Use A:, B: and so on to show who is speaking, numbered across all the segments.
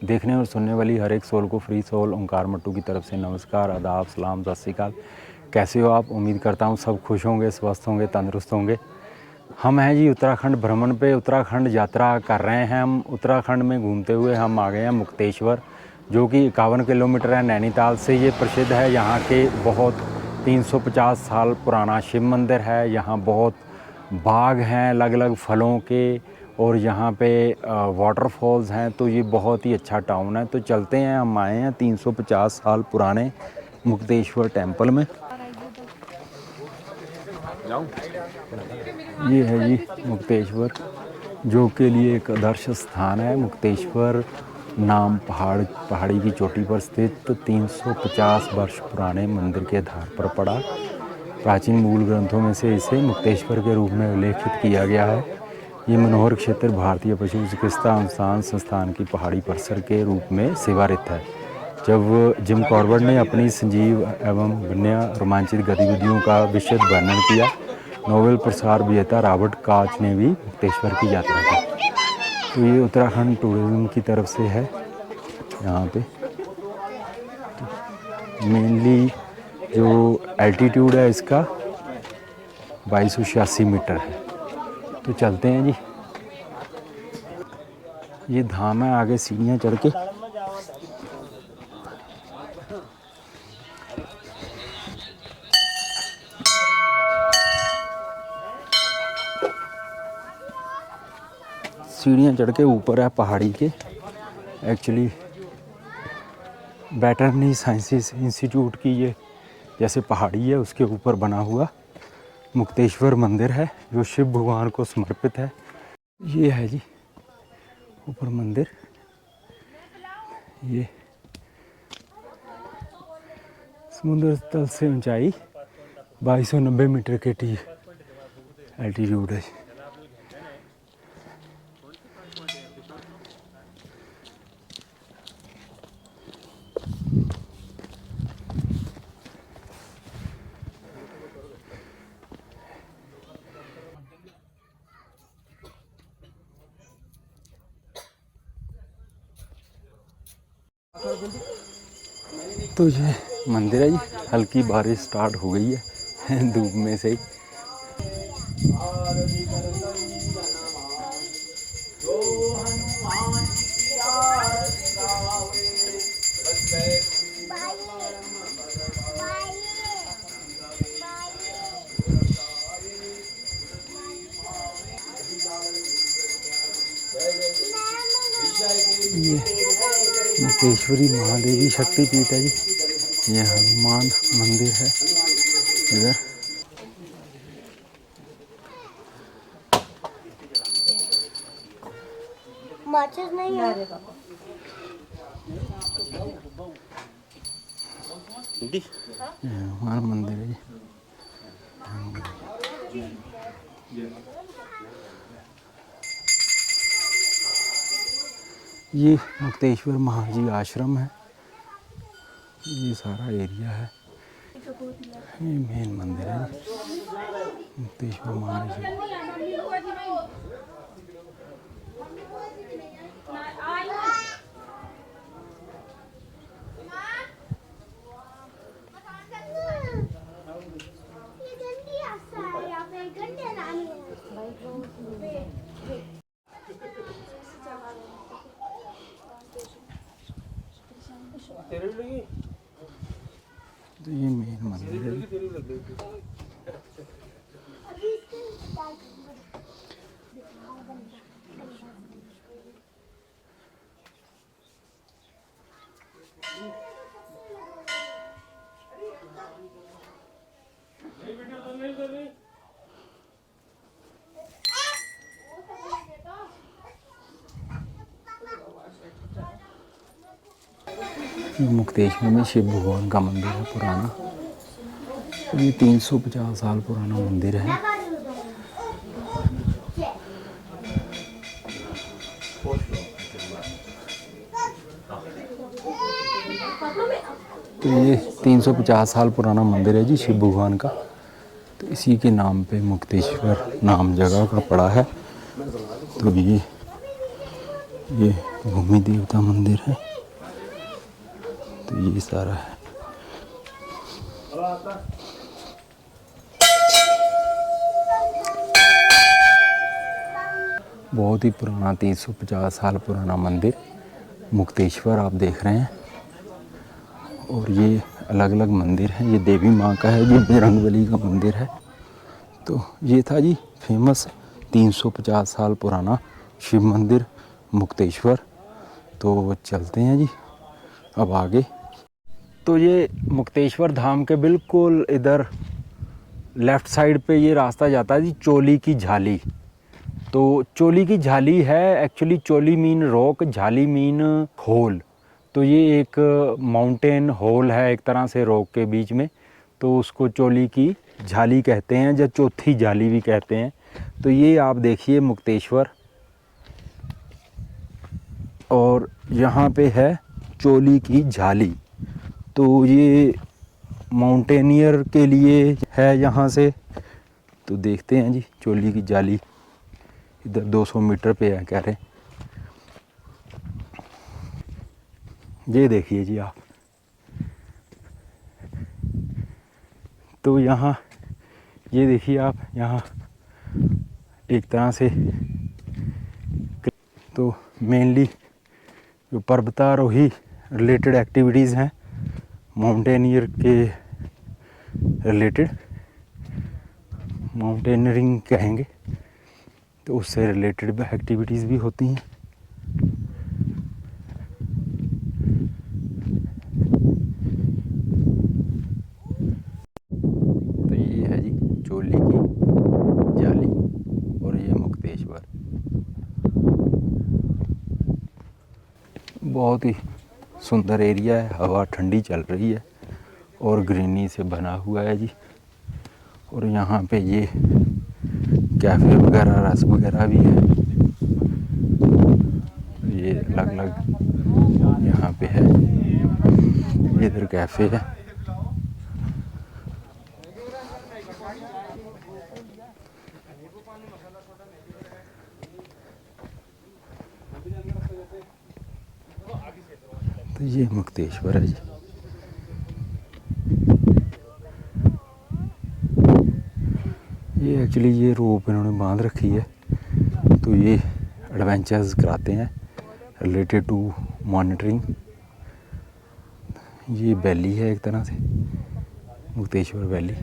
A: देखने और सुनने वाली हर एक सोल को फ्री सोल ओंकार मट्टू की तरफ से नमस्कार, आदाब, सलाम, सत श्री अकाल। कैसे हो आप? उम्मीद करता हूँ सब खुश होंगे, स्वस्थ होंगे, तंदुरुस्त होंगे। हम हैं जी उत्तराखंड भ्रमण पे, उत्तराखंड यात्रा कर रहे हैं। हम उत्तराखंड में घूमते हुए हम आ गए हैं मुक्तेश्वर, जो कि 51 किलोमीटर है नैनीताल से। ये प्रसिद्ध है, यहाँ के बहुत 350 साल पुराना शिव मंदिर है। यहाँ बहुत बाग हैं अलग अलग फलों के, और यहाँ पे वाटरफॉल्स हैं। तो ये बहुत ही अच्छा टाउन है। तो चलते हैं, हम आए हैं 350 साल पुराने मुक्तेश्वर टेम्पल में। ये है जी मुक्तेश्वर, जो के लिए एक आदर्श स्थान है। मुक्तेश्वर नाम पहाड़ी की चोटी पर स्थित 350 वर्ष पुराने मंदिर के आधार पर पड़ा। प्राचीन मूल ग्रंथों में से इसे मुक्तेश्वर के रूप में उल्लेखित किया गया है। ये मनोहर क्षेत्र भारतीय पशु चिकित्सा अनुसंधान संस्थान की पहाड़ी परिसर के रूप में सेवारत है। जब जिम कॉर्बेट ने अपनी संजीव एवं वन्य रोमांचित गतिविधियों का विशद वर्णन किया, नोबेल प्रसार विजेता रॉबर्ट कॉच ने भी मुक्तेश्वर की यात्रा की। तो ये उत्तराखंड टूरिज्म की तरफ से है। यहाँ पे तो मेनली जो एल्टीट्यूड है इसका 2286 मीटर है। तो चलते हैं जी। ये धाम है, आगे सीढ़ियाँ चढ़ के। सीढ़ियाँ चढ़ के ऊपर है पहाड़ी के। एक्चुअली वेटरनरी साइंसेस इंस्टीट्यूट की ये जैसे पहाड़ी है, उसके ऊपर बना हुआ मुक्तेश्वर मंदिर है, जो शिव भगवान को समर्पित है। ये है जी ऊपर मंदिर। ये समुद्र तल से ऊंचाई 2290 मीटर के एल्टीट्यूड है। तो ये मंदिर है जी। हल्की बारिश स्टार्ट हो गई है धूप में से ही। ये मुक्तेश्वरी महादेवी शक्तिपीठ है जी। ये हनुमान मंदिर है इधर।
B: माचिस नहीं है।
A: हनुमान मंदिर है जी। ये मुक्तेश्वर महाजी आश्रम है। ये सारा एरिया है। ये मेन मंदिर है मुक्तेश्वर महाजी। तो ये मेन मंदिर है। मुक्तेश्वर में शिव भगवान का मंदिर है पुराना। ये 350 साल पुराना मंदिर है। तो ये 350 साल पुराना मंदिर है जी शिव भगवान का। तो इसी के नाम पे मुक्तेश्वर नाम जगह का पड़ा है। तो ये ये भूमि देवता मंदिर है। तो ये सारा है। बहुत ही पुराना 350 साल पुराना मंदिर मुक्तेश्वर आप देख रहे हैं। और ये अलग अलग मंदिर हैं। ये देवी माँ का है, ये बजरंगबली का मंदिर है। तो ये था जी फेमस 350 साल पुराना शिव मंदिर मुक्तेश्वर। तो चलते हैं जी अब आगे। तो ये मुक्तेश्वर धाम के बिल्कुल इधर लेफ़्ट साइड पे ये रास्ता जाता है जी चोली की झाली। तो चोली की झाली है, एक्चुअली चोली मीन रॉक, झाली मीन होल। तो ये एक माउंटेन होल है एक तरह से रॉक के बीच में। तो उसको चोली की झाली कहते हैं या चौथी झाली भी कहते हैं। तो ये आप देखिए मुक्तेश्वर, और यहाँ पे है चोली की झाली। तो ये माउंटेनियर के लिए है यहाँ से। तो देखते हैं जी चोली की झाली, इधर 200 मीटर पे है कह रहे। ये देखिए जी आप। तो यहाँ ये देखिए आप, यहाँ एक तरह से तो मेनली जो पर्वतारोही रिलेटेड एक्टिविटीज़ हैं, माउंटेनियर के रिलेटेड, माउंटेनियरिंग कहेंगे, तो उससे रिलेटेड एक्टिविटीज़ भी होती हैं। तो ये है जी चोली की झाली और ये मुक्तेश्वर। बहुत ही सुंदर एरिया है, हवा ठंडी चल रही है और ग्रीनरी से बना हुआ है जी। और यहाँ पे ये कैफ़े वगैरह, रस वगैरह भी है। ये अलग अलग यहाँ पे है। इधर कैफ़े है। तो ये मुक्तेश्वर है जी। ये एक्चुअली ये रोप इन्होंने बांध रखी है। तो ये एडवेंचर्स कराते हैं रिलेटेड टू मॉनिटरिंग। ये वैली है एक तरह से, मुक्तेश्वर वैली।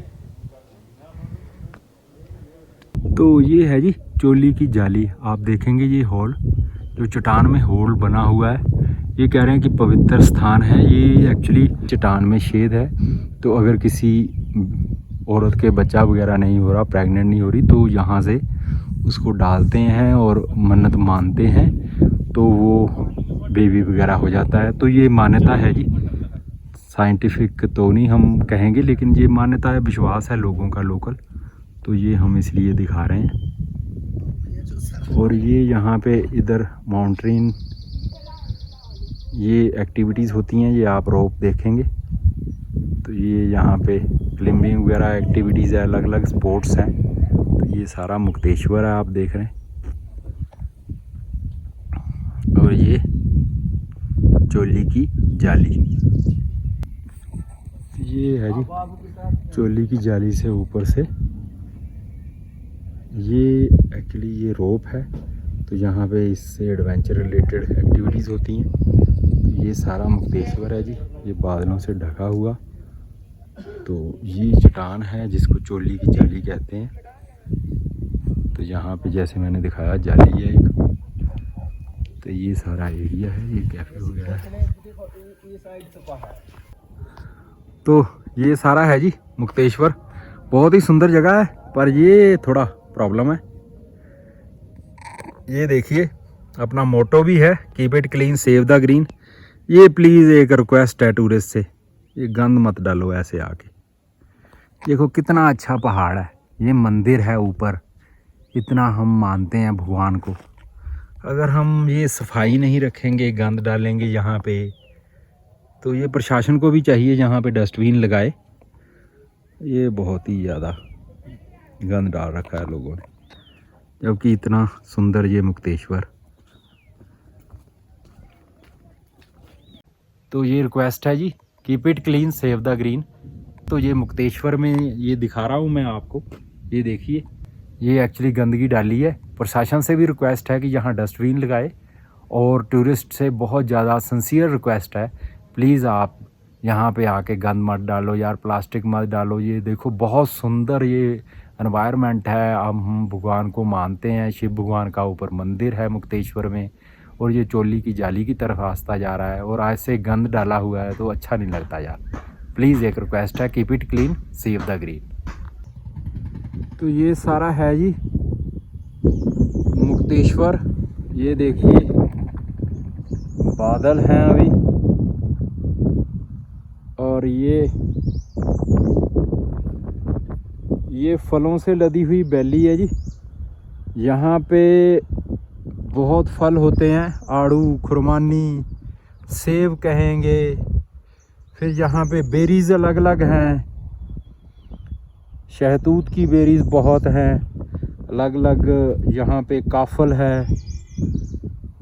A: तो ये है जी चोली की झाली। आप देखेंगे ये होल, जो चट्टान में होल बना हुआ है, ये कह रहे हैं कि पवित्र स्थान है। ये एक्चुअली चट्टान में छेद है। तो अगर किसी औरत के बच्चा वगैरह नहीं हो रहा, प्रेग्नेंट नहीं हो रही, तो यहाँ से उसको डालते हैं और मन्नत मानते हैं, तो वो बेबी वगैरह हो जाता है। तो ये मान्यता है जी, साइंटिफिक तो नहीं हम कहेंगे, लेकिन ये मान्यता है, विश्वास है लोगों का लोकल। तो ये हम इसलिए दिखा रहे हैं। और ये यहाँ पे इधर माउंटेन ये एक्टिविटीज़ होती हैं, ये आप रोप देखेंगे। तो ये यहाँ पे क्लाइंबिंग वगैरह एक्टिविटीज़ है, अलग अलग स्पोर्ट्स हैं। तो ये सारा मुक्तेश्वर है आप देख रहे हैं। और ये चोली की झाली, ये है जी चोली की झाली से ऊपर से ये एक्चुअली ये रोप है। तो यहाँ पे इससे एडवेंचर रिलेटेड एक्टिविटीज़ होती हैं। तो ये सारा मुक्तेश्वर है जी, ये बादलों से ढका हुआ। तो ये चट्टान है जिसको चोली की झाली कहते हैं। तो यहाँ पे जैसे मैंने दिखाया जाली है एक। तो ये सारा एरिया है, ये कैफ़े वगैरह है। तो ये सारा है जी मुक्तेश्वर। बहुत ही सुंदर जगह है, पर ये थोड़ा प्रॉब्लम है। ये देखिए अपना मोटो भी है, keep it clean save the green. ये प्लीज़ एक रिक्वेस्ट है टूरिस्ट से, ये गंद मत डालो ऐसे आके। देखो कितना अच्छा पहाड़ है, ये मंदिर है ऊपर, इतना हम मानते हैं भगवान को। अगर हम ये सफाई नहीं रखेंगे, गंद डालेंगे यहाँ पे, तो ये प्रशासन को भी चाहिए यहाँ पे डस्टबिन लगाए। ये बहुत ही ज़्यादा गंद डाल रखा है लोगों ने, जबकि इतना सुंदर ये मुक्तेश्वर। तो ये रिक्वेस्ट है जी, keep it clean save the green. तो ये मुक्तेश्वर में ये दिखा रहा हूँ मैं आपको, ये देखिए, ये एक्चुअली गंदगी डाली है। प्रशासन से भी रिक्वेस्ट है कि यहाँ डस्टबिन लगाए, और टूरिस्ट से बहुत ज़्यादा सिंसियर रिक्वेस्ट है, प्लीज़ आप यहाँ पे आके गंद मत डालो यार, प्लास्टिक मत डालो। ये देखो बहुत सुंदर ये एनवायरनमेंट है। हम भगवान को मानते हैं, शिव भगवान का ऊपर मंदिर है मुक्तेश्वर में, और ये चोली की जाली की तरफ रास्ता जा रहा है, और ऐसे गंद डाला हुआ है तो अच्छा नहीं लगता यार। प्लीज़ एक रिक्वेस्ट है, keep it clean save the green. तो ये सारा है जी मुक्तेश्वर। ये देखिए बादल हैं अभी, और ये फलों से लदी हुई वैली है जी। यहाँ पे बहुत फल होते हैं, आड़ू, खुरमानी, सेब कहेंगे। फिर यहाँ पे बेरीज अलग अलग हैं, शहतूत की बेरीज बहुत हैं अलग अलग। यहाँ पे काफल है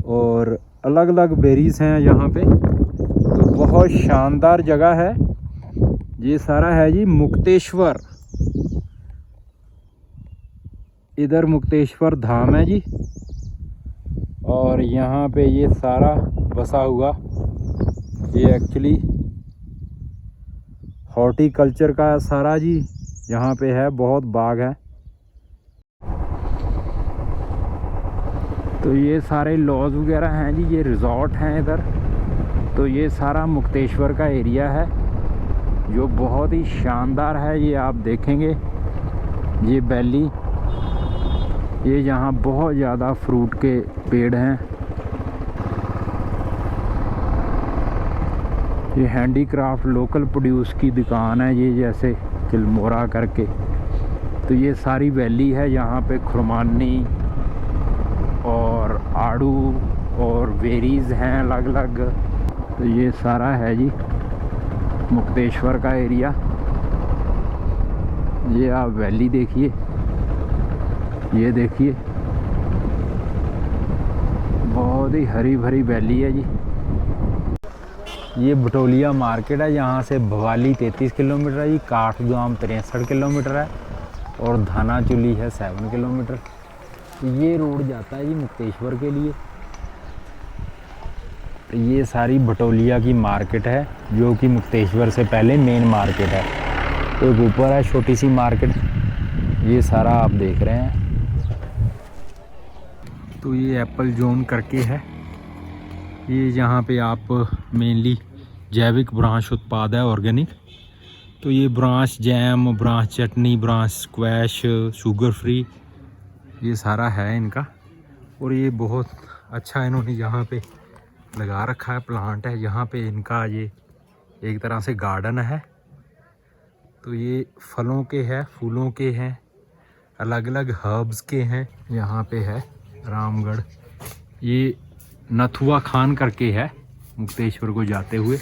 A: और अलग अलग बेरीज हैं यहाँ पे। तो बहुत शानदार जगह है। ये सारा है जी मुक्तेश्वर, इधर मुक्तेश्वर धाम है जी, और यहाँ पे ये सारा बसा हुआ, ये एक्चुअली हॉर्टिकल्चर का सारा जी यहाँ पे है, बहुत बाग है। तो ये सारे लॉज वगैरह हैं जी, ये रिजॉर्ट हैं इधर। तो ये सारा मुक्तेश्वर का एरिया है जो बहुत ही शानदार है। ये आप देखेंगे, ये वैली, ये यहाँ बहुत ज़्यादा फ्रूट के पेड़ हैं। ये हैंडीक्राफ्ट लोकल प्रोड्यूस की दुकान है ये, जैसे किलमोरा करके। तो ये सारी वैली है, यहाँ पे खुरमानी और आड़ू और बेरीज हैं अलग अलग। तो ये सारा है जी मुक्तेश्वर का एरिया। ये आप वैली देखिए, ये देखिए बहुत ही हरी भरी वैली है जी। ये भटोलिया मार्केट है, यहाँ से भवाली 33 किलोमीटर है जी, काठगोदाम 63 किलोमीटर है, और धानाचुली है 7 किलोमीटर। ये रोड जाता है जी मुक्तेश्वर के लिए। ये सारी भटोलिया की मार्केट है जो कि मुक्तेश्वर से पहले मेन मार्केट है। तो एक ऊपर है छोटी सी मार्केट, ये सारा आप देख रहे हैं। तो ये एप्पल जोन करके है, ये जहाँ पे आप मेनली जैविक ब्रांच उत्पाद है, ऑर्गेनिक। तो ये ब्रांच जैम, ब्रांच चटनी, ब्रांच स्क्वैश, शुगर फ्री, ये सारा है इनका। और ये बहुत अच्छा इन्होंने यहाँ पे लगा रखा है, प्लांट है यहाँ पे इनका, ये एक तरह से गार्डन है। तो ये फलों के हैं, फूलों के हैं, अलग अलग हर्ब्स के हैं। यहाँ पे है रामगढ़, ये नथुआ खान करके है मुक्तेश्वर को जाते हुए।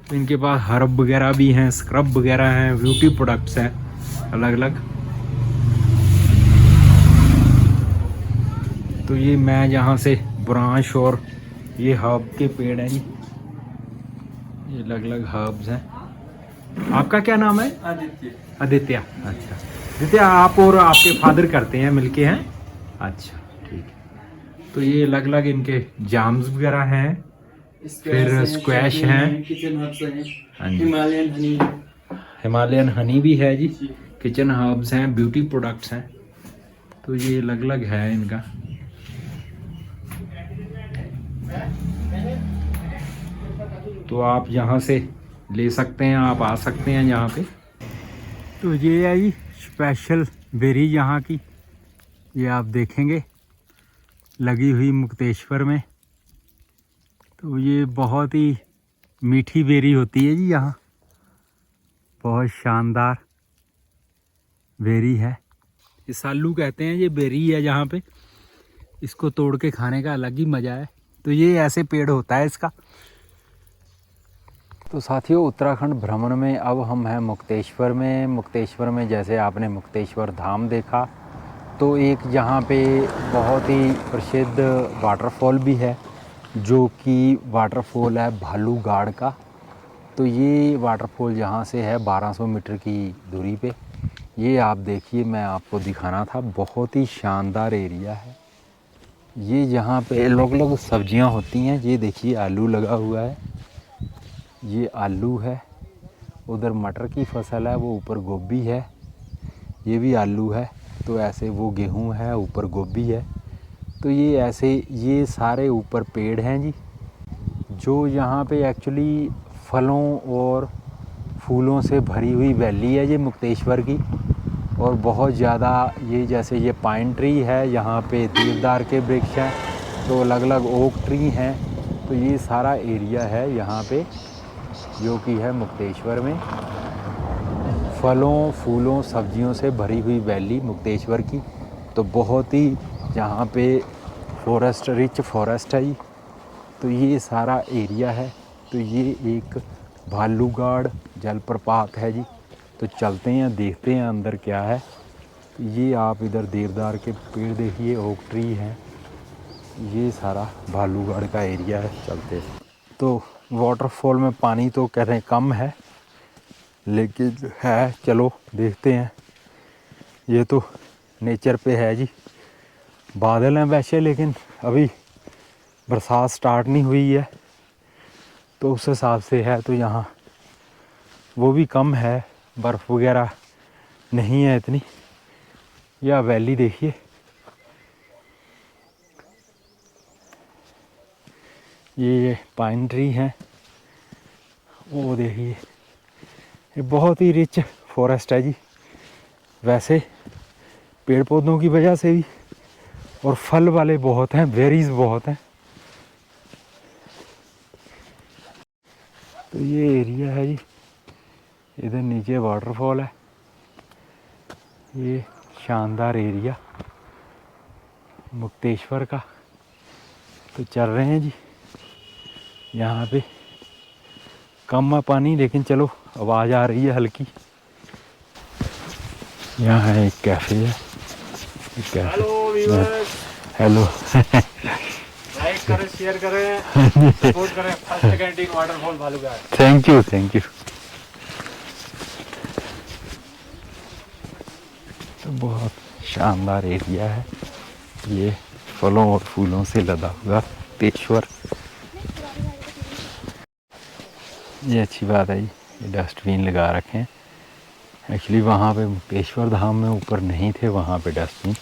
A: तो इनके पास हर्ब वगैरह भी हैं, स्क्रब वगैरह हैं, ब्यूटी प्रोडक्ट्स हैं अलग अलग। तो ये मैं जहाँ से ब्रांच और ये हर्ब के पेड़ हैं जी, ये अलग अलग हर्ब्स हैं। आपका क्या नाम है? आदित्य। आदित्य, अच्छा आदित्य, आप और आपके फादर करते हैं मिलके हैं? अच्छा ठीक है। तो ये अलग अलग इनके जाम्स वगैरह हैं, फिर स्क्वैश हैं,
C: किचन हर्ब्स हैं,
A: हाँ जी,
C: हिमालयन हनी,
A: हिमालयन हनी भी है जी, किचन हर्ब्स हैं, ब्यूटी प्रोडक्ट्स हैं। तो ये अलग अलग है इनका। तो आप यहाँ से ले सकते हैं, आप आ सकते हैं यहाँ पे। तो ये है जी स्पेशल बेरी यहाँ की, ये आप देखेंगे लगी हुई मुक्तेश्वर में। तो ये बहुत ही मीठी बेरी होती है जी यहाँ, बहुत शानदार बेरी है। ये सालू कहते हैं, ये बेरी है जहाँ पे, इसको तोड़ के खाने का अलग ही मज़ा है। तो ये ऐसे पेड़ होता है इसका। तो साथियों, उत्तराखंड भ्रमण में अब हम हैं मुक्तेश्वर में। मुक्तेश्वर में जैसे आपने मुक्तेश्वर धाम देखा, तो एक यहाँ पे बहुत ही प्रसिद्ध वाटरफॉल भी है, जो कि वाटरफॉल है भालू गाड़ का। तो ये वाटरफॉल यहाँ से है 1200 मीटर की दूरी पे। ये आप देखिए, मैं आपको दिखाना था, बहुत ही शानदार एरिया है ये। यहाँ पे अलग अलग सब्जियाँ होती हैं। ये देखिए आलू लगा हुआ है, ये आलू है। उधर मटर की फसल है, वो ऊपर गोभी है, ये भी आलू है। तो ऐसे वो गेहूं है, ऊपर गोभी है। तो ये ऐसे ये सारे ऊपर पेड़ हैं जी। जो यहाँ पे एक्चुअली फलों और फूलों से भरी हुई वैली है ये मुक्तेश्वर की। और बहुत ज़्यादा ये, जैसे ये पाइन ट्री है, यहाँ पे देवदार के वृक्ष हैं, तो अलग अलग ओक ट्री हैं। तो ये सारा एरिया है यहाँ पे जो कि है मुक्तेश्वर में, फलों फूलों सब्जियों से भरी हुई वैली मुक्तेश्वर की। तो बहुत ही यहाँ पे फॉरेस्ट, रिच फॉरेस्ट है ये। तो ये सारा एरिया है। तो ये एक भालूगाड़ जलप्रपात है जी। तो चलते हैं, देखते हैं अंदर क्या है। तो ये आप इधर देवदार के पेड़ देखिए, ओक ट्री हैं। ये सारा भालूगाड़ का एरिया है। चलते हैं। तो वाटरफॉल में पानी तो कह रहे हैं कम है, लेकिन है, चलो देखते हैं। ये तो नेचर पे है जी। बादल हैं वैसे, लेकिन अभी बरसात स्टार्ट नहीं हुई है, तो उस हिसाब से है। तो यहाँ वो भी कम है, बर्फ़ वगैरह नहीं है इतनी। यह वैली देखिए, ये पाइन ट्री हैं, वो देखिए। ये बहुत ही रिच फॉरेस्ट है जी, वैसे पेड़ पौधों की वजह से भी, और फल वाले बहुत हैं, बेरीज बहुत हैं। तो ये एरिया है जी। इधर नीचे वाटरफॉल है। ये शानदार एरिया मुक्तेश्वर का। तो चल रहे हैं जी। यहाँ पे कम है पानी, लेकिन चलो आवाज़ आ रही है हल्की। यहाँ एक कैफ़े है।
C: Hello viewers,
A: hello.
C: लाइक करें, शेयर करें, सपोर्ट करें first canteen waterfall Bhalugad.
A: Thank you, thank you. तो बहुत शानदार एरिया है ये, फलों और फूलों से लदा हुआ मुक्तेश्वर। ये अच्छी बात है जी, ये डस्टबिन लगा रखे हैं। एक्चुअली वहाँ पे मुक्तेश्वर धाम में ऊपर नहीं थे वहाँ पे डस्टबिन,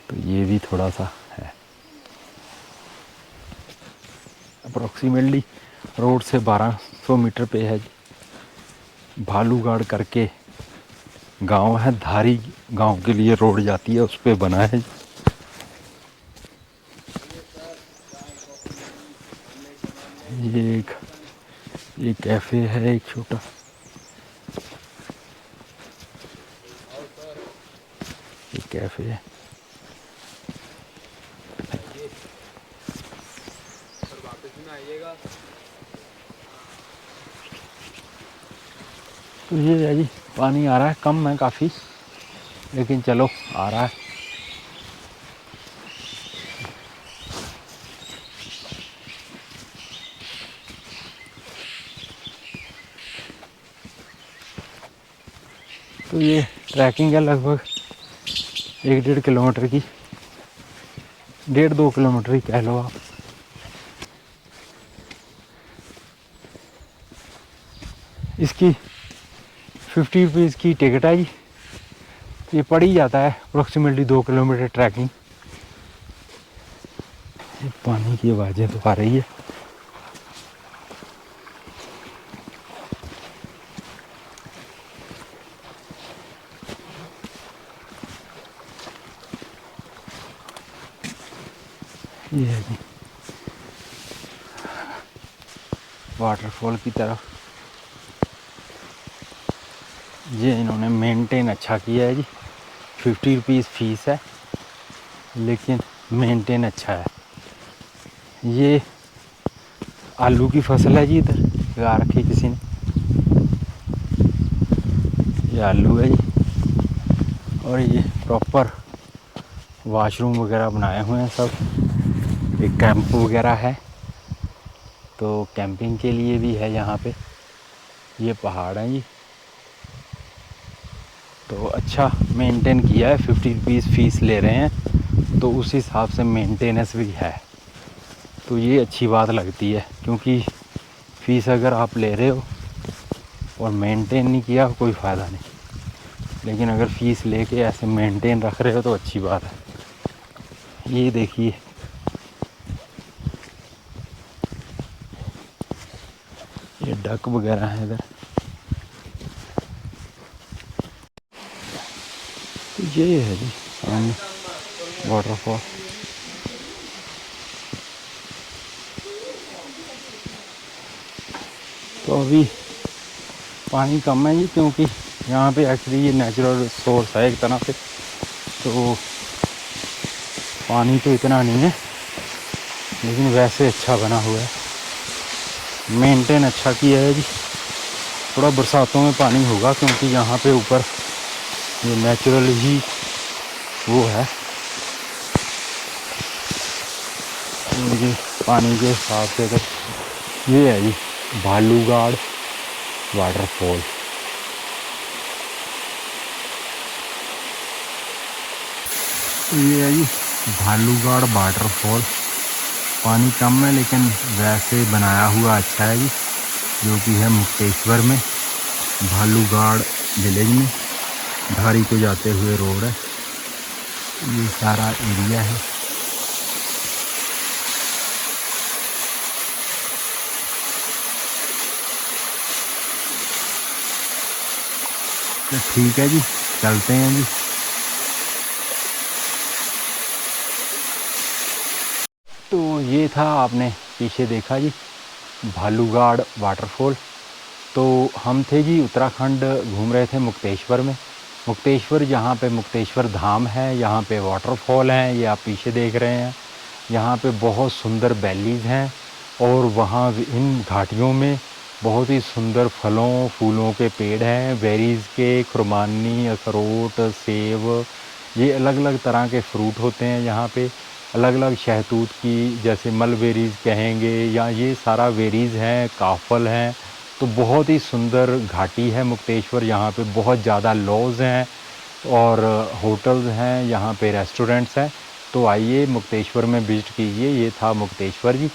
A: तो ये भी थोड़ा सा है। अप्रोक्सीमेटली रोड से 1200 मीटर पे है जी। भालूगाड़ करके गांव है, धारी गांव के लिए रोड जाती है, उस पे बना है। ये कैफ़े है एक छोटा। ये कैफ़े है। तो ये है जी, पानी आ रहा है, कम है काफ़ी, लेकिन चलो आ रहा है। तो ये ट्रैकिंग है लगभग 1-1.5 किलोमीटर की, 1.5-2 किलोमीटर ही कह लो आप। इसकी 50 रुपीज़ की टिकट है जी। ये पड़ ही जाता है अप्रोक्सीमेटली 2 किलोमीटर ट्रैकिंग। ये पानी की आवाज़ें तो आ रही है। ये है जी वाटरफॉल की तरफ। ये इन्होंने मेंटेन अच्छा किया है जी। 50 रुपीज़ फीस है, लेकिन मेंटेन अच्छा है। ये आलू की फसल है जी, इधर लगा रखी किसी ने। ये आलू है जी, और ये प्रॉपर वॉशरूम वगैरह बनाए हुए हैं सब। एक कैंप वगैरह है, तो कैंपिंग के लिए भी है यहाँ पे। ये पहाड़ है जी। तो अच्छा मेंटेन किया है, 50 रुपीज़ फ़ीस ले रहे हैं, तो उस हिसाब से मेंटेनेंस भी है। तो ये अच्छी बात लगती है, क्योंकि फ़ीस अगर आप ले रहे हो और मेंटेन नहीं किया कोई फ़ायदा नहीं, लेकिन अगर फ़ीस लेके ऐसे मेंटेन रख रहे हो तो अच्छी बात है। ये देखिए ये डक वगैरह है इधर। तो ये है जी सामने वाटरफॉल। तो अभी पानी कम है जी, क्योंकि यहाँ पे एक्चुअली ये नेचुरल सोर्स है एक तरह से, तो पानी तो इतना नहीं है, लेकिन वैसे अच्छा बना हुआ है, मेंटेन अच्छा किया है जी। थोड़ा बरसातों में पानी होगा, क्योंकि यहाँ पे ऊपर ये नेचुरल ही वो है, ये पानी के हिसाब से। तो ये है जी भालूगाड़ वाटरफॉल। ये है जी भालूगाड़ वाटरफॉल। पानी कम है लेकिन वैसे बनाया हुआ अच्छा है जी, जो कि है मुक्तेश्वर में, भालूगाड़ विलेज में, धारी को जाते हुए रोड है। ये सारा एरिया है। तो ठीक है जी, चलते हैं जी। तो ये था, आपने पीछे देखा जी भालूगाड़ वाटरफॉल। तो हम थे जी उत्तराखंड, घूम रहे थे मुक्तेश्वर में। मुक्तेश्वर, जहाँ पे मुक्तेश्वर धाम है, यहाँ पे वाटरफॉल हैं, ये आप पीछे देख रहे हैं। यहाँ पे बहुत सुंदर वैलीज़ हैं, और वहाँ इन घाटियों में बहुत ही सुंदर फलों फूलों के पेड़ हैं, बेरीज़ के, खुरमानी, अखरोट, सेब, ये अलग अलग तरह के फ्रूट होते हैं यहाँ पे। अलग अलग शहतूत की, जैसे मलबेरीज़ कहेंगे, या ये सारा बेरीज़ हैं, काफ़ल हैं। तो बहुत ही सुंदर घाटी है मुक्तेश्वर। यहाँ पे बहुत ज़्यादा लॉज हैं और होटल्स हैं, यहाँ पे रेस्टोरेंट्स हैं। तो आइए मुक्तेश्वर में विज़िट कीजिए। ये था मुक्तेश्वर जी।